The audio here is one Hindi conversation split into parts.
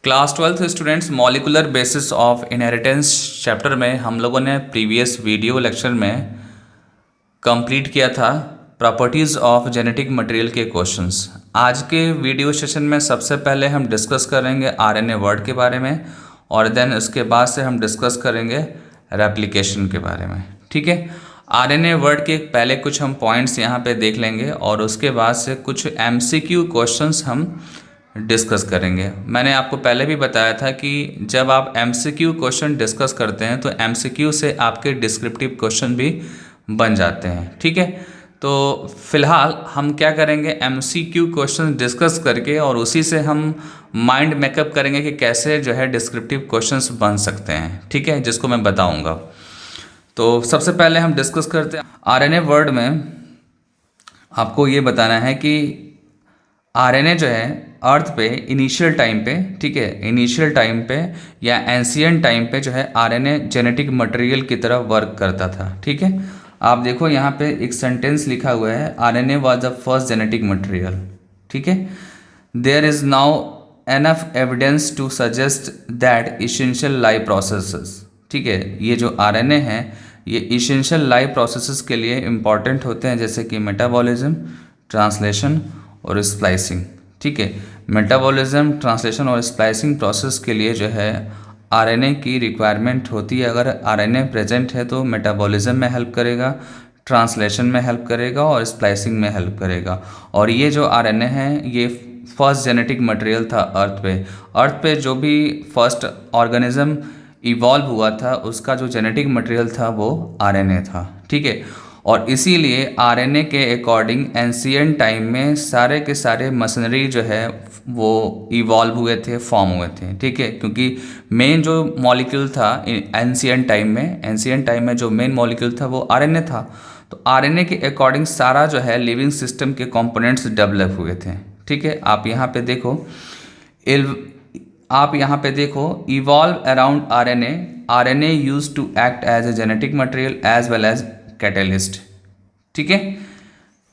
Class 12th students molecular basis of inheritance chapter में हम लोगों ने प्रीवियस वीडियो लेक्चर में कंप्लीट किया था प्रॉपर्टीज़ ऑफ जेनेटिक मटेरियल के क्वेश्चंस। आज के वीडियो सेशन में सबसे पहले हम डिस्कस करेंगे आरएनए वर्ड के बारे में और देन उसके बाद से हम डिस्कस करेंगे रेप्लिकेशन के बारे में। ठीक है, आरएनए वर्ड के पहले कुछ हम पॉइंट्स यहाँ पे देख लेंगे और उसके बाद से कुछ एमसीक्यू क्वेश्चंस हम डिस्कस करेंगे। मैंने आपको पहले भी बताया था कि जब आप एमसीक्यू क्वेश्चन डिस्कस करते हैं तो एमसीक्यू से आपके डिस्क्रिप्टिव क्वेश्चन भी बन जाते हैं। ठीक है, तो फिलहाल हम क्या करेंगे, एमसीक्यू क्वेश्चन डिस्कस करके और उसी से हम माइंड मेकअप करेंगे कि कैसे जो है डिस्क्रिप्टिव क्वेश्चंस बन सकते हैं। ठीक है, जिसको मैं बताऊंगा। तो सबसे पहले हम डिस्कस करते हैं आरएनए वर्ड में। आपको ये बताना है कि आरएनए जो है अर्थ पे इनिशियल टाइम पे, ठीक है, इनिशियल टाइम पे या एंशिएंट टाइम पे जो है आरएनए जेनेटिक मटेरियल की तरह वर्क करता था। ठीक है, आप देखो यहाँ पे एक सेंटेंस लिखा हुआ है, RNA was the first genetic material. ठीक है, there is now enough evidence to suggest that essential life processes. ठीक है, ये जो आरएनए है ये इसेंशियल लाइफ प्रोसेसेस के लिए इम्पॉर्टेंट होते हैं, जैसे कि मेटाबॉलिज्म, ट्रांसलेशन और स्प्लाइसिंग। ठीक है, मेटाबॉलिज्म, ट्रांसलेशन और स्प्लाइसिंग प्रोसेस के लिए जो है आरएनए की रिक्वायरमेंट होती है। अगर आरएनए प्रेजेंट है तो मेटाबॉलिज्म में हेल्प करेगा, ट्रांसलेशन में हेल्प करेगा और स्प्लाइसिंग में हेल्प करेगा। और ये जो आरएनए है ये फर्स्ट जेनेटिक मटेरियल था अर्थ पे जो भी फर्स्ट ऑर्गेनिज्म इवॉल्व हुआ था उसका जो जेनेटिक मटेरियल था वो आरएनए था। ठीक है, और इसीलिए आरएनए के अकॉर्डिंग एंशिएंट टाइम में सारे के सारे मशीनरी जो है वो इवॉल्व हुए थे, फॉर्म हुए थे। ठीक है, क्योंकि मेन जो मॉलिक्यूल था एंशिएंट टाइम में जो मेन मॉलिक्यूल था वो आरएनए था। तो आरएनए के अकॉर्डिंग सारा जो है लिविंग सिस्टम के कंपोनेंट्स डेवलप हुए थे। ठीक है, आप यहाँ पे देखो evolve around RNA used to act as a genetic material as well as catalyst. ठीक है,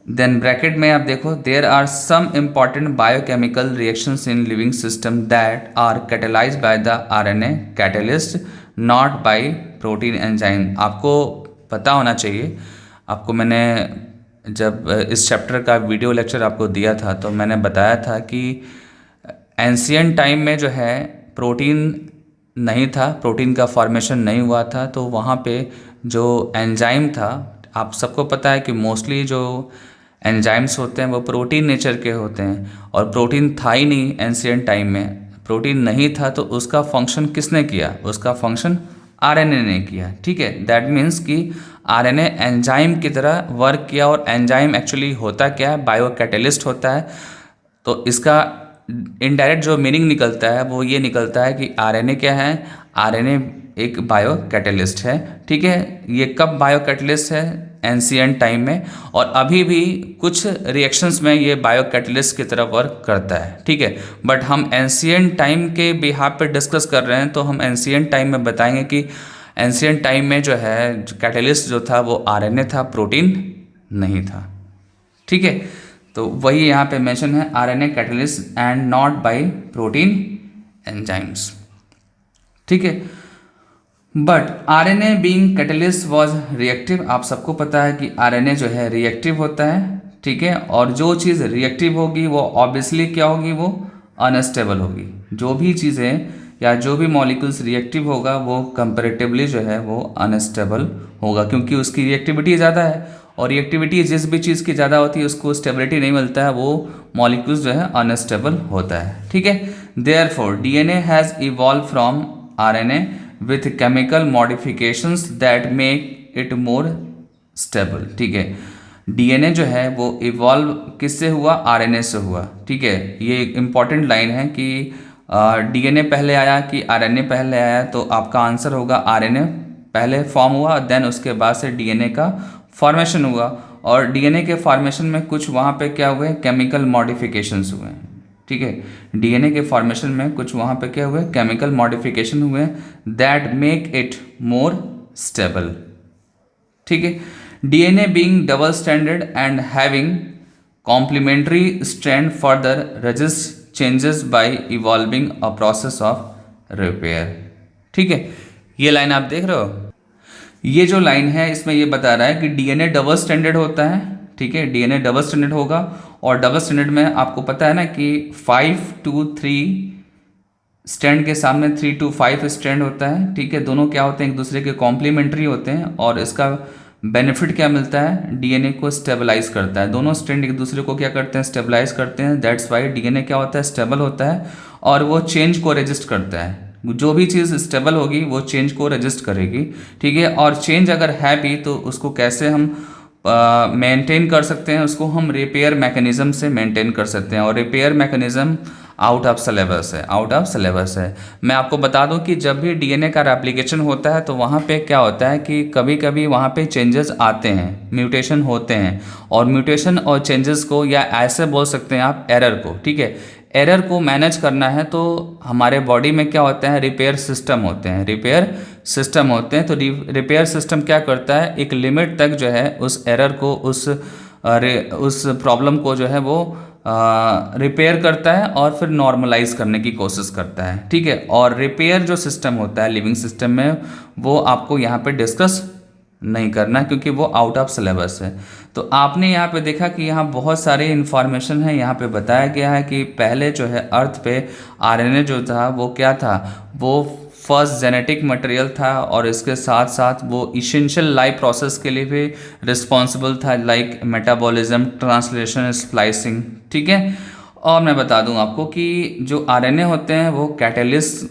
देन ब्रैकेट में आप देखो there are some important biochemical reactions in living system that are catalysed by the RNA catalyst, not by protein enzyme. आपको पता होना चाहिए, आपको मैंने जब इस चैप्टर का वीडियो लेक्चर आपको दिया था तो मैंने बताया था कि एंशिएंट टाइम में जो है प्रोटीन नहीं था, प्रोटीन का फॉर्मेशन नहीं हुआ था। तो वहाँ पे जो एंजाइम था, आप सबको पता है कि मोस्टली जो एंजाइम्स होते हैं वो प्रोटीन नेचर के होते हैं और प्रोटीन था ही नहीं एंशिएंट टाइम में। प्रोटीन नहीं था तो उसका फंक्शन किसने किया, उसका फंक्शन आरएनए ने किया। ठीक है, दैट मीन्स कि आरएनए एंजाइम की तरह वर्क किया। और एंजाइम एक्चुअली होता क्या है, बायो कैटलिस्ट होता है। तो इसका इनडायरेक्ट जो मीनिंग निकलता है वो ये निकलता है कि आरएनए क्या है, आरएनए एक बायो कैटलिस्ट है। ठीक है, ये कब बायो कैटलिस्ट है, एंशिएंट टाइम में, और अभी भी कुछ रिएक्शंस में ये बायो कैटलिस्ट की तरह वर्क करता है। ठीक है, बट हम एंशिएंट टाइम के बिहाफ पे डिस्कस कर रहे हैं तो हम एंशिएंट टाइम में बताएंगे कि एंशिएंट टाइम में जो है कैटलिस्ट जो था वो आरएनए था, प्रोटीन नहीं था। ठीक है, तो वही यहाँ पे मेंशन है, RNA catalyst and not by protein enzymes. ठीक है, but RNA being catalyst was reactive. आप सबको पता है कि आरएनए जो है रिएक्टिव होता है। ठीक है, और जो चीज़ रिएक्टिव होगी वो ऑब्वियसली क्या होगी, वो अनस्टेबल होगी। जो भी चीज़ें या जो भी मॉलिक्यूल्स रिएक्टिव होगा वो कंपैरेटिवली जो है वो अनस्टेबल होगा, क्योंकि उसकी रिएक्टिविटी ज़्यादा है। और रिएक्टिविटी जिस भी चीज़ की ज़्यादा होती है उसको स्टेबिलिटी नहीं मिलता है, वो मॉलिक्यूल्स जो है अनस्टेबल होता है। ठीक है, therefore DNA has evolve from RNA with chemical modifications that make it more stable. ठीक है, डीएनए जो है वो इवॉल्व किससे हुआ, आरएनए से हुआ। ठीक है, ये एक इम्पॉर्टेंट लाइन है कि डीएनए पहले आया कि आरएनए पहले आया, तो आपका आंसर होगा आरएनए पहले फॉर्म हुआ, देन उसके बाद से डीएनए का फॉर्मेशन हुआ। और डीएनए के फॉर्मेशन में कुछ वहाँ पे क्या हुए, केमिकल मॉडिफिकेशंस हुए। ठीक है, डीएनए के फॉर्मेशन में कुछ वहाँ पे क्या हुए, केमिकल मॉडिफिकेशन हुए that make it more stable. ठीक है, DNA being double standard and having complementary strand further resist changes by evolving a process of repair. ठीक है, ये लाइन आप देख रहे हो, ये जो लाइन है इसमें ये बता रहा है कि डीएनए डबल स्टैंडर्ड होता है। ठीक है, डीएनए डबल स्टैंडर्ड होगा, और डबल स्टैंडर्ड में आपको पता है ना कि 5 to 3 स्टैंड के सामने 3 to 5 स्टैंड होता है। ठीक है, दोनों क्या होते हैं, एक दूसरे के कॉम्प्लीमेंट्री होते हैं, और इसका बेनिफिट क्या मिलता है, डीएनए को स्टेबलाइज करता है। दोनों स्टैंड एक दूसरे को क्या करते हैं, स्टेबलाइज करते हैं। दैट्स वाई डीएनए क्या होता है, स्टेबल होता है, और वो चेंज को रजिस्ट करता है। जो भी चीज़ स्टेबल होगी वो चेंज को रजिस्ट करेगी। ठीक है, और चेंज अगर है भी तो उसको कैसे हम मेंटेन कर सकते हैं, उसको हम रिपेयर मैकेनिज्म से मेंटेन कर सकते हैं, और repair mechanism out of syllabus है, आउट ऑफ सिलेबस है। मैं आपको बता दूं कि जब भी डीएनए का रेप्लिकेशन होता है तो वहाँ पे क्या होता है कि कभी कभी वहाँ पे चेंजेस आते हैं, म्यूटेशन होते हैं, और म्यूटेशन और चेंजेस को, या ऐसे बोल सकते हैं आप एरर को, ठीक है, एरर को मैनेज करना है तो हमारे बॉडी में क्या होता है, रिपेयर सिस्टम होते हैं, रिपेयर सिस्टम होते हैं। तो रिपेयर सिस्टम क्या करता है, एक लिमिट तक जो है उस एरर को, उस प्रॉब्लम को जो है वो रिपेयर करता है, और फिर नॉर्मलाइज करने की कोशिश करता है। ठीक है, और रिपेयर जो सिस्टम होता है लिविंग सिस्टम में, वो आपको यहाँ पे डिस्कस नहीं करना, क्योंकि वो आउट ऑफ सिलेबस है। तो आपने यहाँ पे देखा कि यहाँ बहुत सारे इन्फॉर्मेशन है, यहाँ पे बताया गया है कि पहले जो है अर्थ पे आरएनए जो था वो क्या था, वो फर्स्ट जेनेटिक मटेरियल था, और इसके साथ साथ वो इसेंशियल लाइफ प्रोसेस के लिए भी रिस्पॉन्सिबल था, लाइक मेटाबॉलिज्म, ट्रांसलेशन, स्प्लाइसिंग। ठीक है, और मैं बता दूं आपको कि जो आरएनए होते हैं वो कैटलिस्ट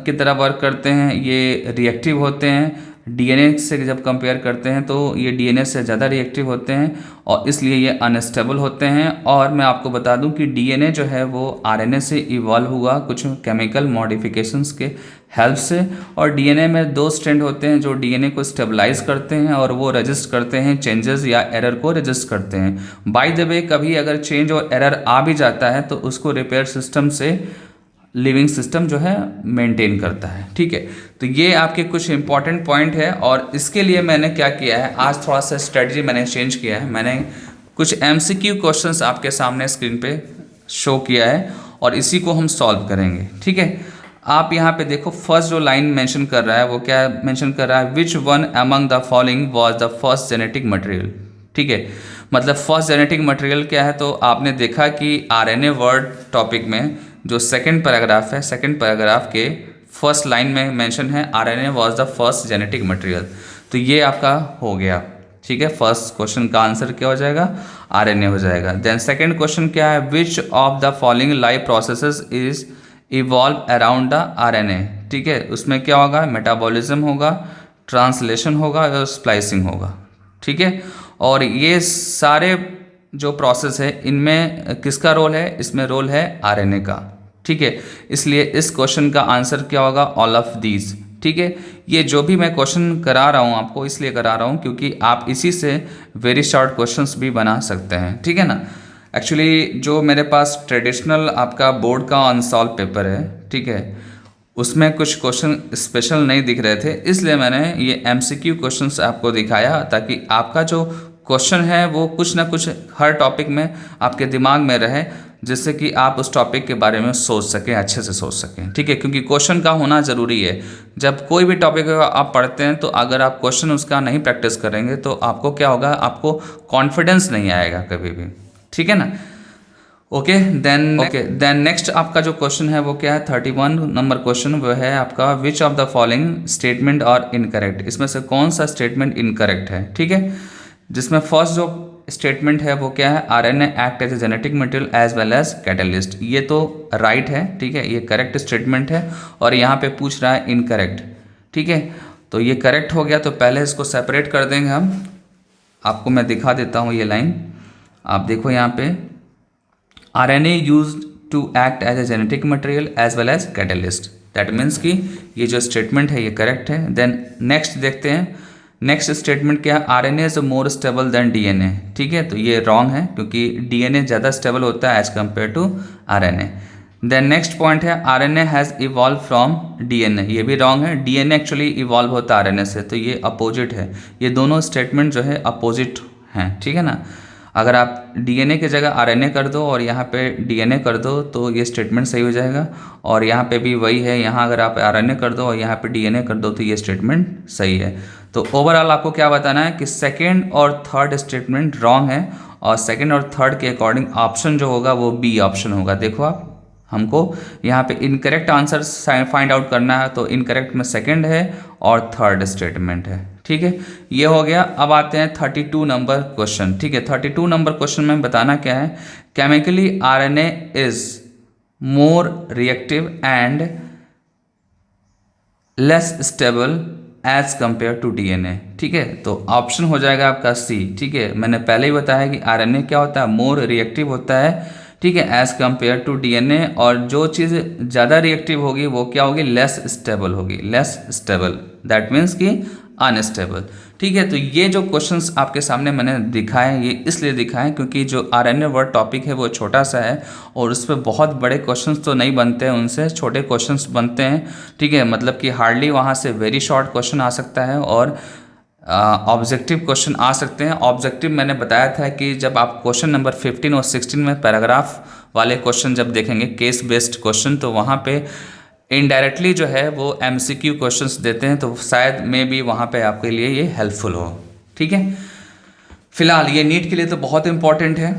की तरह वर्क करते हैं, ये रिएक्टिव होते हैं। डीएनए से जब कंपेयर करते हैं तो ये डीएनए से ज़्यादा रिएक्टिव होते हैं, और इसलिए ये अनस्टेबल होते हैं। और मैं आपको बता दूं कि डीएनए जो है वो आरएनए से इवॉल्व हुआ कुछ केमिकल मॉडिफिकेशंस के हेल्प से, और डीएनए में 2 स्ट्रैंड होते हैं जो डीएनए को स्टेबलाइज करते हैं, और वो रजिस्ट करते हैं चेंजेस या एरर को रजिस्ट करते हैं। बाय द वे, कभी अगर चेंज और एरर आ भी जाता है तो उसको रिपेयर सिस्टम से लिविंग सिस्टम जो है मेंटेन करता है। ठीक है, तो ये आपके कुछ इंपॉर्टेंट पॉइंट है, और इसके लिए मैंने क्या किया है, आज थोड़ा सा स्ट्रेटजी मैंने चेंज किया है। मैंने कुछ एमसीक्यू क्वेश्चंस आपके सामने स्क्रीन पे शो किया है, और इसी को हम सॉल्व करेंगे। ठीक है, आप यहाँ पे देखो, फर्स्ट जो लाइन मेंशन कर रहा है वो क्या मेंशन कर रहा है, which one among the following was the first genetic material. ठीक है, मतलब फर्स्ट जेनेटिक मटेरियल क्या है, तो आपने देखा कि आरएनए वर्ड टॉपिक में जो सेकंड पैराग्राफ है, सेकंड पैराग्राफ के फर्स्ट लाइन में मेंशन है RNA was the first genetic material. तो ये आपका हो गया। ठीक है, फर्स्ट क्वेश्चन का आंसर क्या हो जाएगा, आरएनए हो जाएगा। देन सेकंड क्वेश्चन क्या है, which of the following life processes is evolve around the RNA. ठीक है, उसमें क्या होगा, मेटाबॉलिज्म होगा, ट्रांसलेशन होगा, और स्प्लाइसिंग होगा। ठीक है, और ये सारे जो प्रोसेस है इनमें किसका रोल है, इसमें रोल है आरएनए का। ठीक है, इसलिए इस क्वेश्चन का आंसर क्या होगा, ऑल ऑफ दीज। ठीक है, ये जो भी मैं क्वेश्चन करा रहा हूँ आपको इसलिए करा रहा हूँ क्योंकि आप इसी से वेरी शॉर्ट क्वेश्चंस भी बना सकते हैं। ठीक है ना, एक्चुअली जो मेरे पास ट्रेडिशनल आपका बोर्ड का अनसॉल्व पेपर है, ठीक है, उसमें कुछ क्वेश्चन स्पेशल नहीं दिख रहे थे, इसलिए मैंने ये एमसीक्यू क्वेश्चंस आपको दिखाया, ताकि आपका जो क्वेश्चन है वो कुछ ना कुछ हर टॉपिक में आपके दिमाग में रहे, जिससे कि आप उस टॉपिक के बारे में सोच सकें, अच्छे से सोच सकें। ठीक है, क्योंकि क्वेश्चन का होना ज़रूरी है। जब कोई भी टॉपिक आप पढ़ते हैं तो अगर आप क्वेश्चन उसका नहीं प्रैक्टिस करेंगे तो आपको क्या होगा, आपको कॉन्फिडेंस नहीं आएगा कभी भी। ठीक है ना, ओके देन नेक्स्ट आपका जो क्वेश्चन है वो क्या है, 31 नंबर क्वेश्चन वो है आपका, which of the following statement और इनकरेक्ट। इसमें से कौन सा स्टेटमेंट इनकरेक्ट है। ठीक है, जिसमें फर्स्ट जो स्टेटमेंट है वो क्या है, RNA act as a genetic material as well as catalyst. ये तो राइट है, ठीक है, ये करेक्ट स्टेटमेंट है, और यहाँ पे पूछ रहा है इनकरेक्ट। ठीक है, तो ये करेक्ट हो गया, तो पहले इसको सेपरेट कर देंगे हम। आपको मैं दिखा देता हूँ ये लाइन, आप देखो यहाँ पे, RNA used to act as a genetic material as well as catalyst. That means कि ये जो स्टेटमेंट है ये करेक्ट है। देन नेक्स्ट देखते हैं, नेक्स्ट स्टेटमेंट क्या है, RNA is more stable then DNA. ठीक है, तो ये रॉन्ग है क्योंकि डीएनए ज़्यादा स्टेबल होता है as compare to RNA. Then next point है, RNA has evolve from DNA. ये भी रॉन्ग है, डीएनए एक्चुअली इवॉल्व होता है आरएनए से, तो ये अपोजिट है। ये दोनों स्टेटमेंट जो है अपोजिट हैं। ठीक है ना, अगर आप डीएनए की जगह आरएनए कर दो और यहाँ पे डीएनए कर दो तो ये स्टेटमेंट सही हो जाएगा, और यहाँ पे भी वही है, यहाँ अगर आप आरएनए कर दो और यहाँ पे डीएनए कर दो तो ये स्टेटमेंट सही है। तो ओवरऑल आपको क्या बताना है कि सेकेंड और थर्ड स्टेटमेंट रॉन्ग है, और सेकेंड और थर्ड के अकॉर्डिंग ऑप्शन जो होगा वो बी ऑप्शन होगा। देखो आप, हमको यहाँ पे इनकरेक्ट आंसर फाइंड आउट करना है, तो इनकरेक्ट में सेकंड है और थर्ड स्टेटमेंट है। ठीक है, ये हो गया। अब आते हैं 32 नंबर क्वेश्चन। ठीक है, 32 नंबर क्वेश्चन में बताना क्या है, chemically RNA is more reactive and less stable as compare to DNA. ठीक है, तो ऑप्शन हो जाएगा आपका सी। ठीक है, मैंने पहले ही बताया कि आरएनए क्या होता है, मोर रिएक्टिव होता है। ठीक है, एज कंपेयर टू डीएनए, और जो चीज़ ज़्यादा रिएक्टिव होगी वो क्या होगी, लेस स्टेबल होगी, लेस स्टेबल, दैट मीन्स कि अनस्टेबल। ठीक है, तो ये जो क्वेश्चंस आपके सामने मैंने दिखाए, ये इसलिए दिखाए क्योंकि जो आरएनए वर्ड टॉपिक है वो छोटा सा है और उस पर बहुत बड़े क्वेश्चंस तो नहीं बनते हैं, उनसे छोटे क्वेश्चंस बनते हैं। ठीक है, मतलब कि हार्डली वहाँ से वेरी शॉर्ट क्वेश्चन आ सकता है और ऑब्जेक्टिव क्वेश्चन आ सकते हैं। ऑब्जेक्टिव मैंने बताया था कि जब आप क्वेश्चन नंबर 15 और 16 में पैराग्राफ वाले क्वेश्चन जब देखेंगे, केस बेस्ड क्वेश्चन, तो वहाँ पे इनडायरेक्टली जो है वो एमसीक्यू क्वेश्चंस देते हैं, तो शायद मे बी वहाँ पे आपके लिए ये हेल्पफुल हो। ठीक है, फिलहाल ये नीट के लिए तो बहुत इंपॉर्टेंट है।